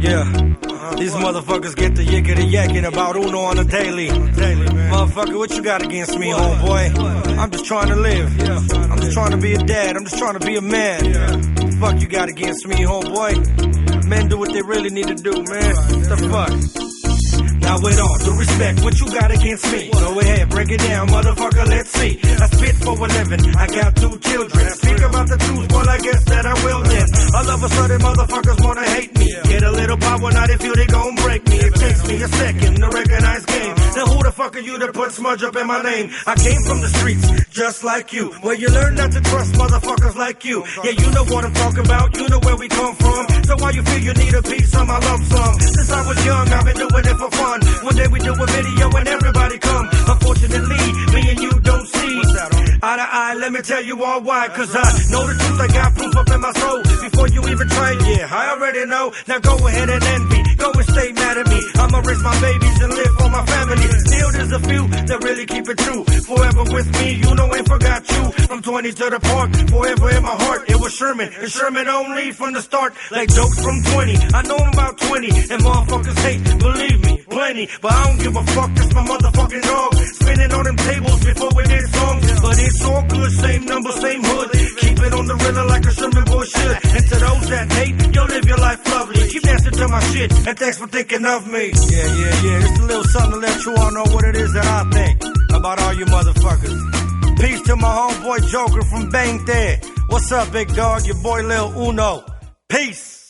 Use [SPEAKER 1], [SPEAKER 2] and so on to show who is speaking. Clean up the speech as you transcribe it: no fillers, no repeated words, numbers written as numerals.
[SPEAKER 1] Yeah, these motherfuckers get the yickety yakking about Uno on the daily. Motherfucker, what you got against me, homeboy? I'm just trying to live. I'm just trying to be a dad. I'm just trying to be a man. Fuck you got against me, homeboy? Men do what they really need to do, man. What the fuck? Now with all due respect, what you got against me? Go ahead, break it down, motherfucker, let's see. I spit for a living, I got 2 children. Speak about the truth, well I guess that I will then. All of a sudden motherfuckers wanna hate me. Get a little power, now they feel they gon' break me. It takes me a second to recognize game. Now who the fuck are you to put smudge up in my name? I came from the streets, just like you, where you learn not to trust motherfuckers like you. Yeah, you know what I'm talking about, you know where we come from. So why you feel you need a piece of my lump sum? Since I was young, I've been doing it for fun. One day we do a video and everybody come. Unfortunately, me and you don't see eye to eye, let me tell you all why. Cause I know the truth, I got proof up in my soul. Before you even try it, yeah, I already know. Now go ahead and envy, go and stay mad at me. I'ma raise my babies and live for my family. Still there's a few that really keep it true. Forever with me, you know ain't forgot you. From 20 to the park, forever in my heart. It was Sherman, and Sherman only from the start. Like jokes from 20, I know I'm about 20. And motherfuckers hate, believe me, plenty. But I don't give a fuck, it's my motherfucking dog. Spinning on them tables before we did songs. But it's all good, same number, same hood. Keep it on the real like a Sherman boy should. And to those that hate, yo, live your life lovely. Keep dancing to my shit, and thanks for thinking of me. Yeah. Just a little something to let you all know what it is that I think about all you motherfuckers. Peace to my homeboy Joker from Bang There. What's up, big dog? Your boy Lil Uno. Peace.